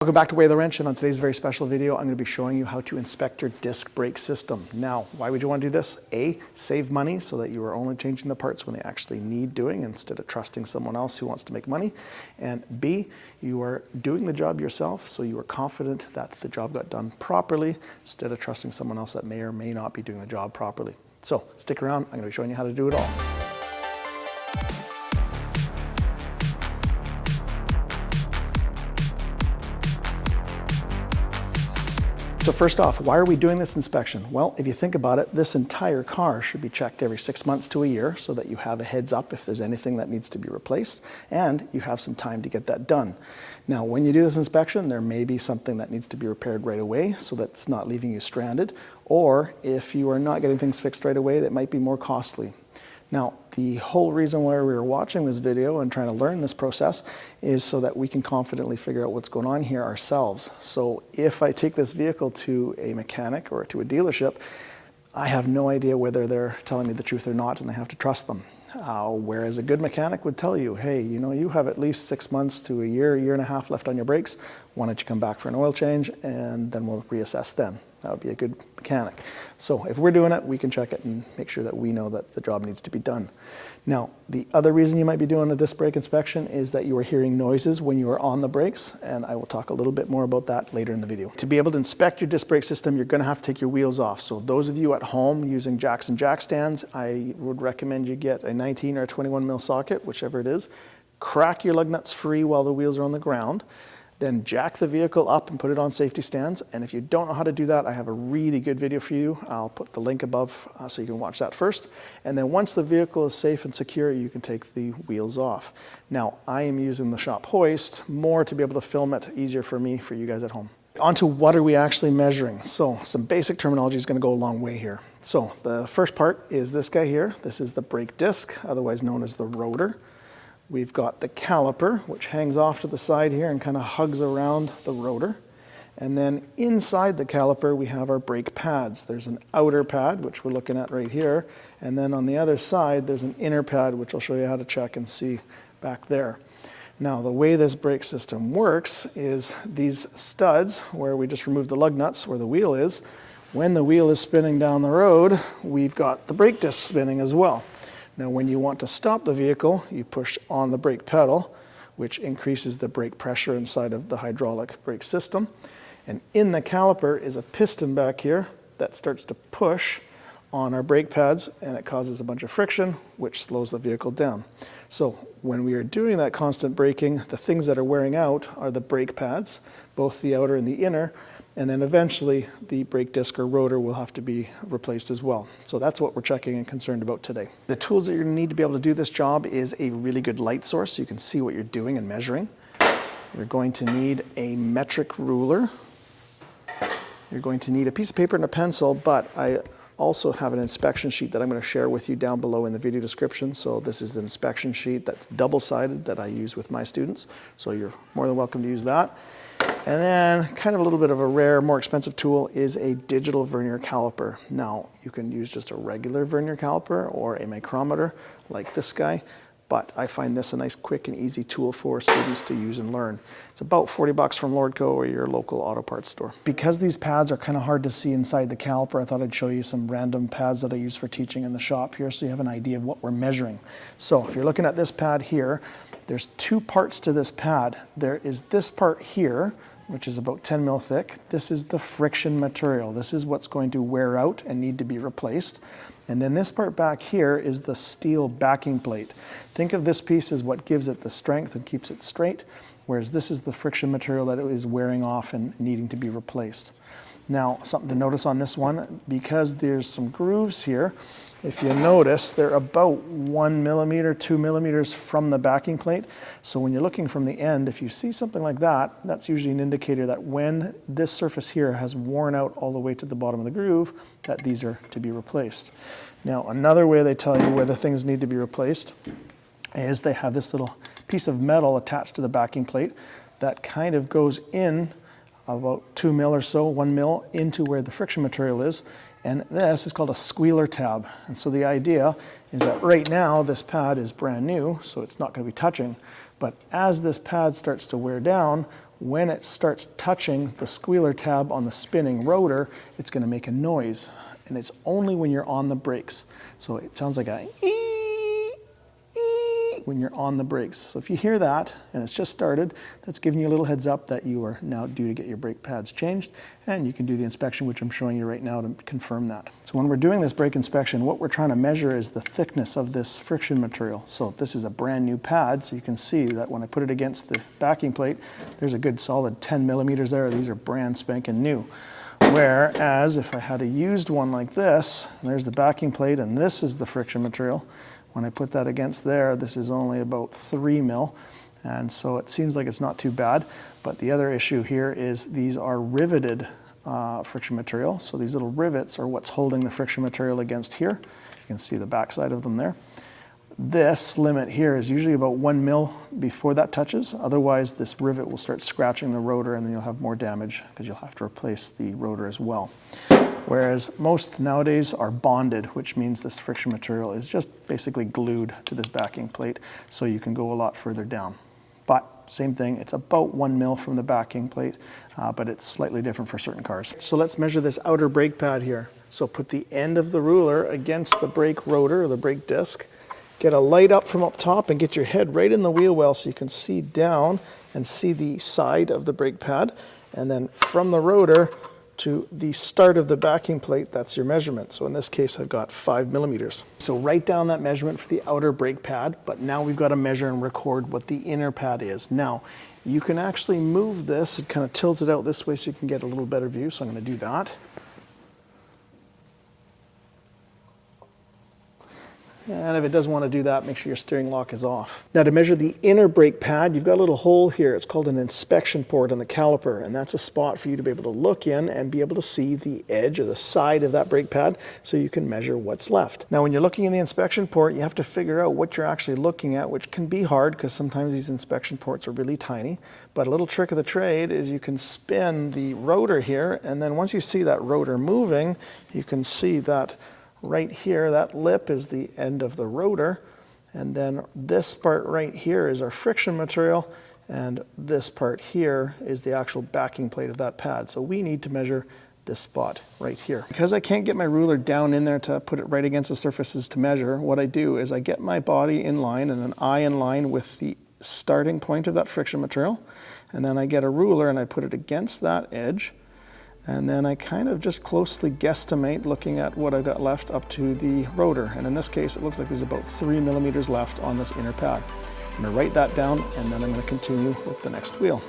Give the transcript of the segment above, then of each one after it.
Welcome back to Weigh the Wrench, and on today's very special video, I'm going to be showing you how to inspect your disc brake system. Now, why would you want to do this? A, save money so that you are only changing the parts when they actually need doing instead of trusting someone else who wants to make money. And B, you are doing the job yourself, so you are confident that the job got done properly instead of trusting someone else that may or may not be doing the job properly. So stick around, I'm going to be showing you how to do it all. So first off, why are we doing this inspection? Well, if you think about it, this entire car should be checked every 6 months to a year so that you have a heads up if there's anything that needs to be replaced and you have some time to get that done. Now, when you do this inspection, there may be something that needs to be repaired right away so that it's not leaving you stranded, or if you are not getting things fixed right away, that might be more costly. Now, the whole reason why we are watching this video and trying to learn this process is so that we can confidently figure out what's going on here ourselves. So if I take this vehicle to a mechanic or to a dealership, I have no idea whether they're telling me the truth or not, and I have to trust them. Whereas a good mechanic would tell you, hey, you know, you have at least 6 months to a year and a half left on your brakes. Why don't you come back for an oil change, and then we'll reassess then. That would be a good mechanic. So if we're doing it, we can check it and make sure that we know that the job needs to be done. Now, the other reason you might be doing a disc brake inspection is that you are hearing noises when you are on the brakes, and I will talk a little bit more about that later in the video. To be able to inspect your disc brake system, you're going to have to take your wheels off. So those of you at home using jacks and jack stands, I would recommend you get a 19 or a 21 mil socket, whichever it is. Crack your lug nuts free while the wheels are on the ground. Then jack the vehicle up and put it on safety stands. And if you don't know how to do that, I have a really good video for you. I'll put the link above so you can watch that first. And then once the vehicle is safe and secure, you can take the wheels off. Now, I am using the shop hoist more to be able to film it, easier for me, for you guys at home. On to what are we actually measuring? So some basic terminology is going to go a long way here. So the first part is this guy here. This is the brake disc, otherwise known as the rotor. We've got the caliper, which hangs off to the side here and kind of hugs around the rotor. And then inside the caliper, we have our brake pads. There's an outer pad, which we're looking at right here. And then on the other side, there's an inner pad, which I'll show you how to check and see back there. Now, the way this brake system works is these studs, where we just remove the lug nuts where the wheel is. When the wheel is spinning down the road, we've got the brake disc spinning as well. Now, when you want to stop the vehicle, you push on the brake pedal, which increases the brake pressure inside of the hydraulic brake system. And in the caliper is a piston back here that starts to push on our brake pads, and it causes a bunch of friction, which slows the vehicle down. So when we are doing that constant braking, the things that are wearing out are the brake pads, both the outer and the inner, and then eventually the brake disc or rotor will have to be replaced as well. So that's what we're checking and concerned about today. The tools that you're going to need to be able to do this job is a really good light source so you can see what you're doing and measuring. You're going to need a metric ruler. You're going to need a piece of paper and a pencil, but I also have an inspection sheet that I'm going to share with you down below in the video description. So this is the inspection sheet that's double-sided that I use with my students. So you're more than welcome to use that. And then kind of a little bit of a rare, more expensive tool is a digital vernier caliper. Now, you can use just a regular vernier caliper or a micrometer like this guy, but I find this a nice, quick and easy tool for students to use and learn. It's about $40 from Lordco or your local auto parts store. Because these pads are kind of hard to see inside the caliper, I thought I'd show you some random pads that I use for teaching in the shop here so you have an idea of what we're measuring. So if you're looking at this pad here, there's two parts to this pad. There is this part here, which is about 10 mil thick. This is the friction material. This is what's going to wear out and need to be replaced. And then this part back here is the steel backing plate. Think of this piece as what gives it the strength and keeps it straight, whereas this is the friction material that is wearing off and needing to be replaced. Now, something to notice on this one, because there's some grooves here, if you notice, they're about 1 millimeter, 2 millimeters from the backing plate. So when you're looking from the end, if you see something like that, that's usually an indicator that when this surface here has worn out all the way to the bottom of the groove, that these are to be replaced. Now, another way they tell you whether things need to be replaced is they have this little piece of metal attached to the backing plate that kind of goes in about 2 mil or so, 1 mil into where the friction material is. And this is called a squealer tab. And so the idea is that right now this pad is brand new, so it's not going to be touching. But as this pad starts to wear down, when it starts touching the squealer tab on the spinning rotor, it's going to make a noise. And it's only when you're on the brakes. So it sounds like a when you're on the brakes. So if you hear that and it's just started, that's giving you a little heads up that you are now due to get your brake pads changed, and you can do the inspection, which I'm showing you right now, to confirm that. So when we're doing this brake inspection, what we're trying to measure is the thickness of this friction material. So this is a brand new pad, so you can see that when I put it against the backing plate, there's a good solid 10 millimeters there. These are brand spanking new. Whereas if I had a used one like this, there's the backing plate and this is the friction material. When I put that against there, this is only about 3 mil. And so it seems like it's not too bad. But the other issue here is these are riveted friction material. So these little rivets are what's holding the friction material against here. You can see the backside of them there. This limit here is usually about 1 mil before that touches. Otherwise, this rivet will start scratching the rotor and then you'll have more damage because you'll have to replace the rotor as well. Whereas most nowadays are bonded, which means this friction material is just basically glued to this backing plate, so you can go a lot further down. But same thing, it's about 1 mil from the backing plate, but it's slightly different for certain cars. So let's measure this outer brake pad here. So put the end of the ruler against the brake rotor, or the brake disc. Get a light up from up top and get your head right in the wheel well so you can see down and see the side of the brake pad. And then from the rotor to the start of the backing plate, that's your measurement. So in this case, I've got 5 millimeters. So write down that measurement for the outer brake pad, but now we've got to measure and record what the inner pad is. Now, you can actually move this and kind of tilt it out this way so you can get a little better view. So I'm going to do that. And if it doesn't want to do that, make sure your steering lock is off. Now to measure the inner brake pad, you've got a little hole here. It's called an inspection port on the caliper, and that's a spot for you to be able to look in and be able to see the edge or the side of that brake pad so you can measure what's left. Now when you're looking in the inspection port, you have to figure out what you're actually looking at, which can be hard because sometimes these inspection ports are really tiny. But a little trick of the trade is you can spin the rotor here, and then once you see that rotor moving, you can see that right here, that lip is the end of the rotor, and then this part right here is our friction material, and this part here is the actual backing plate of that pad. So we need to measure this spot right here. Because I can't get my ruler down in there to put it right against the surfaces to measure, what I do is I get my body in line and an eye in line with the starting point of that friction material, and then I get a ruler and I put it against that edge. And then I kind of just closely guesstimate looking at what I've got left up to the rotor. And in this case, it looks like there's about 3 millimeters left on this inner pad. I'm going to write that down, and then I'm going to continue with the next wheel.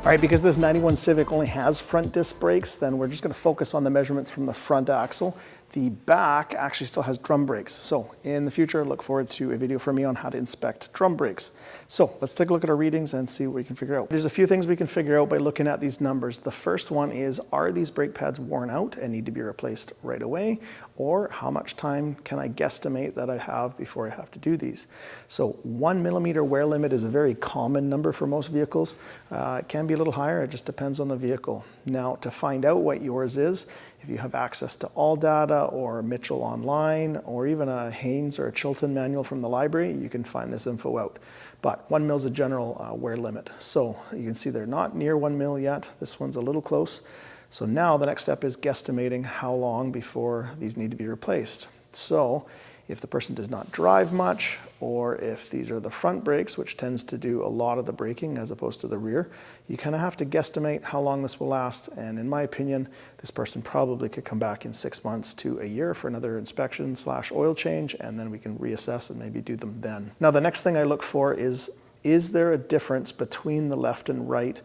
All right, because this 91 Civic only has front disc brakes, then we're just going to focus on the measurements from the front axle. The back actually still has drum brakes. So in the future, look forward to a video from me on how to inspect drum brakes. So let's take a look at our readings and see what we can figure out. There's a few things we can figure out by looking at these numbers. The first one is, are these brake pads worn out and need to be replaced right away? Or how much time can I guesstimate that I have before I have to do these? So 1 millimeter wear limit is a very common number for most vehicles. It can be a little higher, it just depends on the vehicle. Now to find out what yours is, if you have access to ALLDATA or Mitchell Online or even a Haynes or a Chilton manual from the library, you can find this info out. But 1 mil is a general wear limit. So you can see they're not near 1 mil yet. This one's a little close. So now the next step is guesstimating how long before these need to be replaced. So if the person does not drive much, or if these are the front brakes, which tends to do a lot of the braking as opposed to the rear, you kind of have to guesstimate how long this will last. And in my opinion, this person probably could come back in 6 months to a year for another inspection / oil change, and then we can reassess and maybe do them then. Now, the next thing I look for is there a difference between the left and right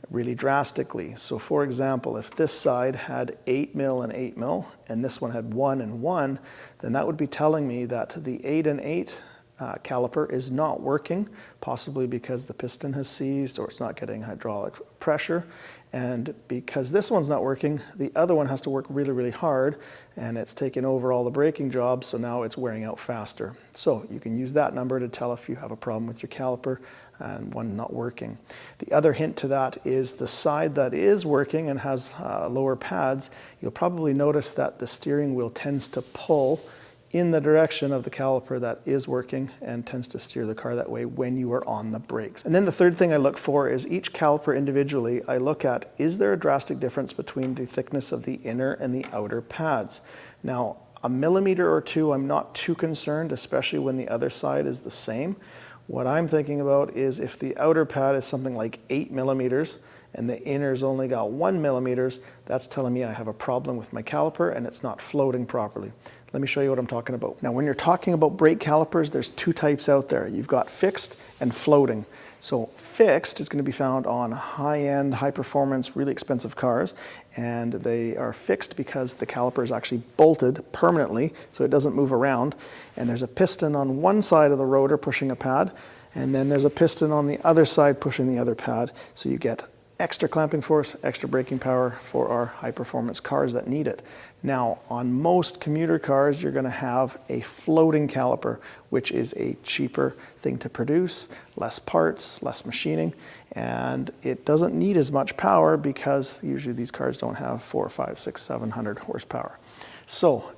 really drastically? So for example, if this side had 8 mil and 8 mil, and this one had 1 and 1, then that would be telling me that the 8 and 8 caliper is not working, possibly because the piston has seized or it's not getting hydraulic pressure. And because this one's not working, the other one has to work really, really hard, and it's taken over all the braking jobs, so now it's wearing out faster. So you can use that number to tell if you have a problem with your caliper and one not working. The other hint to that is the side that is working and has lower pads, you'll probably notice that the steering wheel tends to pull in the direction of the caliper that is working and tends to steer the car that way when you are on the brakes. And then the third thing I look for is each caliper individually. I look at, is there a drastic difference between the thickness of the inner and the outer pads? Now, a millimeter or two, I'm not too concerned, especially when the other side is the same. What I'm thinking about is if the outer pad is something like 8 millimeters and the inner's only got 1 millimeters, that's telling me I have a problem with my caliper and it's not floating properly. Let me show you what I'm talking about. Now, when you're talking about brake calipers, there's two types out there. You've got fixed and floating. So fixed is going to be found on high-end, high-performance, really expensive cars, and they are fixed because the caliper is actually bolted permanently so it doesn't move around, and there's a piston on one side of the rotor pushing a pad, and then there's a piston on the other side pushing the other pad, so you get extra clamping force, extra braking power for our high-performance cars that need it. Now, on most commuter cars, you're going to have a floating caliper, which is a cheaper thing to produce, less parts, less machining, and it doesn't need as much power because usually these cars don't have 400, 500, 600, 700 horsepower. So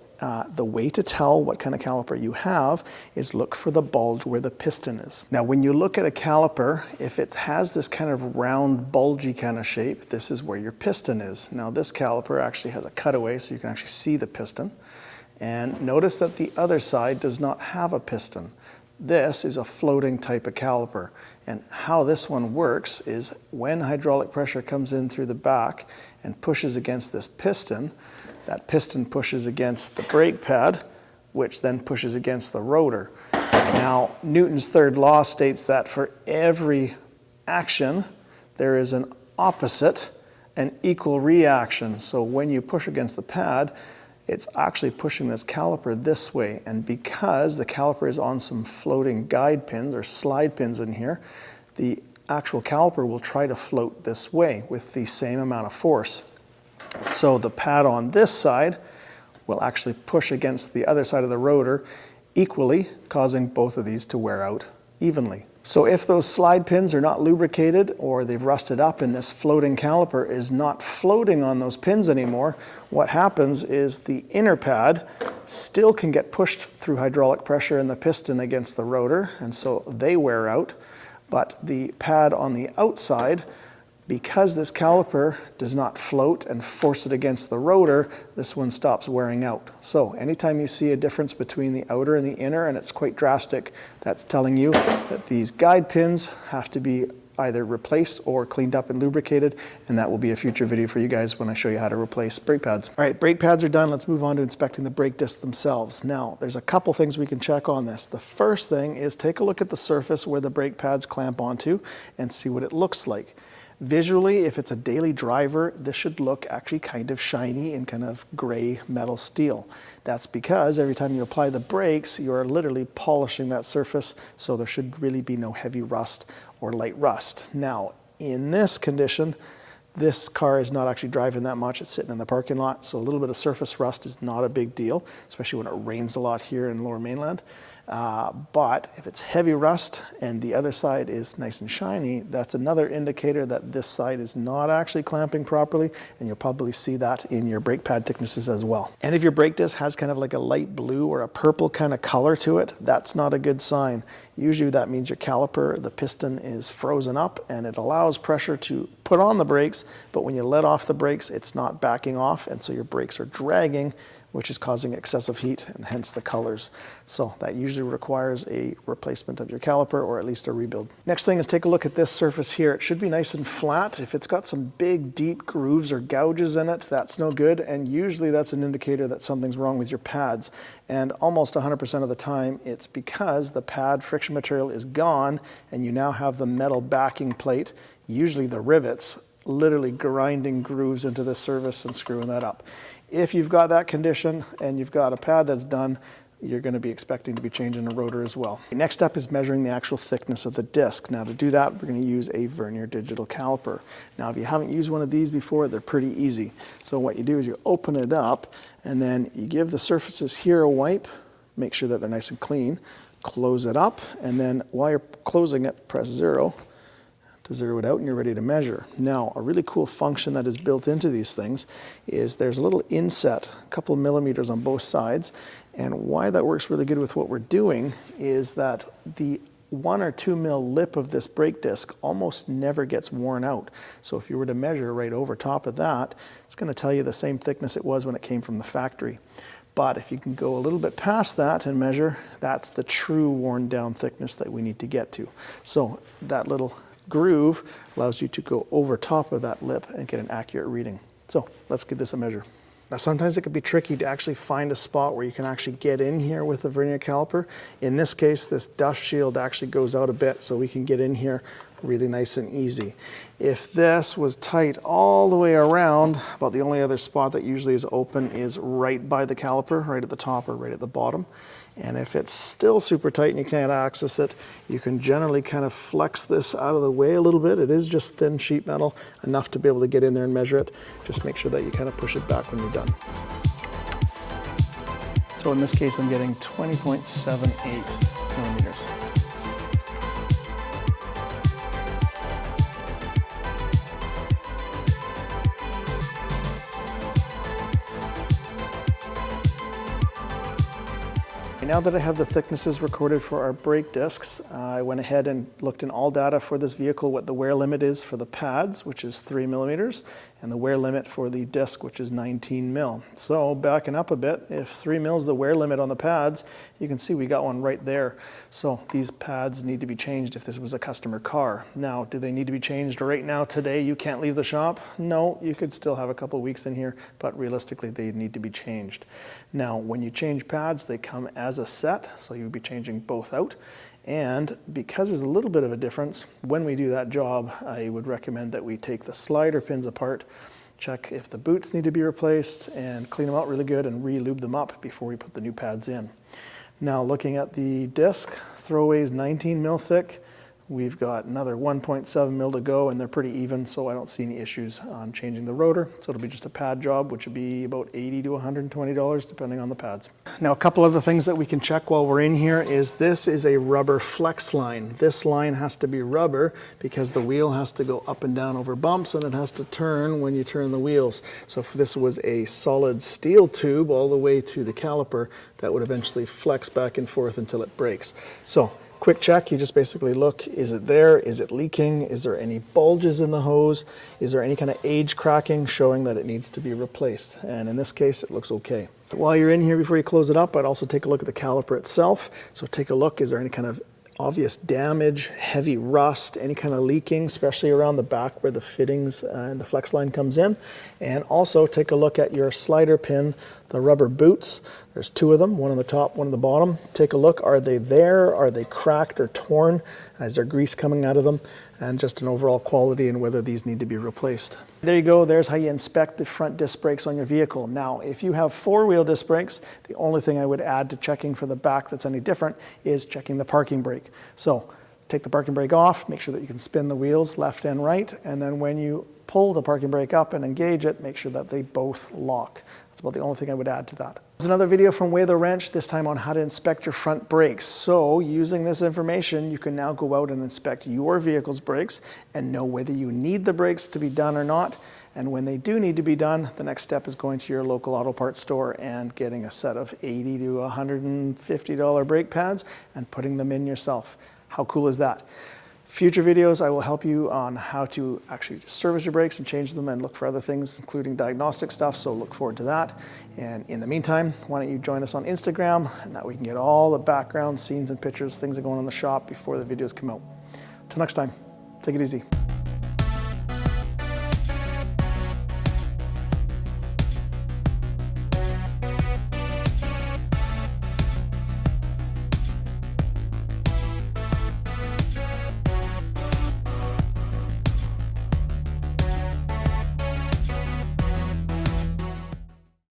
the way to tell what kind of caliper you have is look for the bulge where the piston is. Now, when you look at a caliper, if it has this kind of round, bulgy kind of shape, this is where your piston is. Now, this caliper actually has a cutaway, so you can actually see the piston. And notice that the other side does not have a piston. This is a floating type of caliper. And how this one works is when hydraulic pressure comes in through the back and pushes against this piston, that piston pushes against the brake pad, which then pushes against the rotor. Now, Newton's third law states that for every action, there is an opposite and equal reaction. So when you push against the pad, it's actually pushing this caliper this way. And because the caliper is on some floating guide pins or slide pins in here, the actual caliper will try to float this way with the same amount of force. So the pad on this side will actually push against the other side of the rotor equally, causing both of these to wear out evenly. So if those slide pins are not lubricated or they've rusted up and this floating caliper is not floating on those pins anymore, what happens is the inner pad still can get pushed through hydraulic pressure in the piston against the rotor, and so they wear out. But the pad on the outside, because this caliper does not float and force it against the rotor, this one stops wearing out. So anytime you see a difference between the outer and the inner, and it's quite drastic, that's telling you that these guide pins have to be either replaced or cleaned up and lubricated, and that will be a future video for you guys when I show you how to replace brake pads. All right, brake pads are done. Let's move on to inspecting the brake discs themselves. Now, there's a couple things we can check on this. The first thing is take a look at the surface where the brake pads clamp onto and see what it looks like. Visually, if it's a daily driver, this should look actually kind of shiny and kind of gray metal steel. That's because every time you apply the brakes, you're literally polishing that surface, so there should really be no heavy rust or light rust. Now, in this condition, this car is not actually driving that much. It's sitting in the parking lot, so a little bit of surface rust is not a big deal, especially when it rains a lot here in Lower Mainland. But if it's heavy rust and the other side is nice and shiny, that's another indicator that this side is not actually clamping properly, and you'll probably see that in your brake pad thicknesses as well. And if your brake disc has kind of like a light blue or a purple kind of color to it, that's not a good sign. Usually that means your caliper, the piston is frozen up and it allows pressure to put on the brakes, but when you let off the brakes, it's not backing off, and so your brakes are dragging, which is causing excessive heat and hence the colors. So that usually requires a replacement of your caliper or at least a rebuild. Next thing is take a look at this surface here. It should be nice and flat. If it's got some big deep grooves or gouges in it, that's no good, and usually that's an indicator that something's wrong with your pads. And almost 100% of the time it's because the pad friction material is gone and you now have the metal backing plate, usually the rivets, literally grinding grooves into the surface and screwing that up. If you've got that condition and you've got a pad that's done, you're going to be expecting to be changing a rotor as well. Next up is measuring the actual thickness of the disc. Now to do that, we're going to use a vernier digital caliper. Now if you haven't used one of these before, they're pretty easy. So what you do is you open it up and then you give the surfaces here a wipe, make sure that they're nice and clean, close it up, and then while you're closing it, press 0 to zero it out, and you're ready to measure. Now, a really cool function that is built into these things is there's a little inset, a couple of millimeters on both sides, and why that works really good with what we're doing is that the 1 or 2 mil lip of this brake disc almost never gets worn out. So if you were to measure right over top of that, it's going to tell you the same thickness it was when it came from the factory. But if you can go a little bit past that and measure, that's the true worn down thickness that we need to get to. So that little groove allows you to go over top of that lip and get an accurate reading. So let's give this a measure. Now sometimes it can be tricky to actually find a spot where you can actually get in here with the vernier caliper. In this case, this dust shield actually goes out a bit so we can get in here really nice and easy. If this was tight all the way around, about the only other spot that usually is open is right by the caliper, right at the top or right at the bottom. And if it's still super tight and you can't access it, you can generally kind of flex this out of the way a little bit. It is just thin sheet metal, enough to be able to get in there and measure it. Just make sure that you kind of push it back when you're done. So in this case, I'm getting 20.78 millimeters. Now that I have the thicknesses recorded for our brake discs, I went ahead and looked in all data for this vehicle what the wear limit is for the pads, which is 3 millimeters, and the wear limit for the disc, which is 19 mil. So backing up a bit, if 3 mil is the wear limit on the pads, you can see we got one right there. So these pads need to be changed if this was a customer car. Now, do they need to be changed right now today? You can't leave the shop? No, you could still have a couple of weeks in here, but realistically they need to be changed. Now, when you change pads, they come as a set, so you'll be changing both out. And because there's a little bit of a difference, when we do that job, I would recommend that we take the slider pins apart, check if the boots need to be replaced, and clean them out really good and re-lube them up before we put the new pads in. Now, looking at the disc, throwaway is 19 mil thick. We've got another 1.7 mil to go, and they're pretty even, so I don't see any issues on changing the rotor. So it'll be just a pad job, which would be about $80 to $120, depending on the pads. Now, a couple other things that we can check while we're in here is this is a rubber flex line. This line has to be rubber because the wheel has to go up and down over bumps, and it has to turn when you turn the wheels. So if this was a solid steel tube all the way to the caliper, that would eventually flex back and forth until it breaks. So quick check, you just basically look, is it there? Is it leaking? Is there any bulges in the hose? Is there any kind of age cracking showing that it needs to be replaced? And in this case, it looks okay. While you're in here, before you close it up, I'd also take a look at the caliper itself. So take a look, is there any kind of obvious damage, heavy rust, any kind of leaking, especially around the back where the fittings and the flex line comes in. And also take a look at your slider pin, the rubber boots. There's 2 of them, one on the top, one on the bottom. Take a look, are they there? Are they cracked or torn? Is there grease coming out of them? And just an overall quality and whether these need to be replaced. There you go, there's how you inspect the front disc brakes on your vehicle. Now, if you have 4-wheel disc brakes, the only thing I would add to checking for the back that's any different is checking the parking brake. So take the parking brake off, make sure that you can spin the wheels left and right, and then when you pull the parking brake up and engage it, make sure that they both lock. That's about the only thing I would add to that. There's another video from Weigh the Wrench, this time on how to inspect your front brakes. So using this information, you can now go out and inspect your vehicle's brakes and know whether you need the brakes to be done or not. And when they do need to be done, the next step is going to your local auto parts store and getting a set of $80 to $150 brake pads and putting them in yourself. How cool is that? Future videos, I will help you on how to actually service your brakes and change them and look for other things, including diagnostic stuff, so look forward to that. And in the meantime, why don't you join us on Instagram, and that we can get all the background scenes and pictures, things that are going on in the shop before the videos come out. Till next time, take it easy.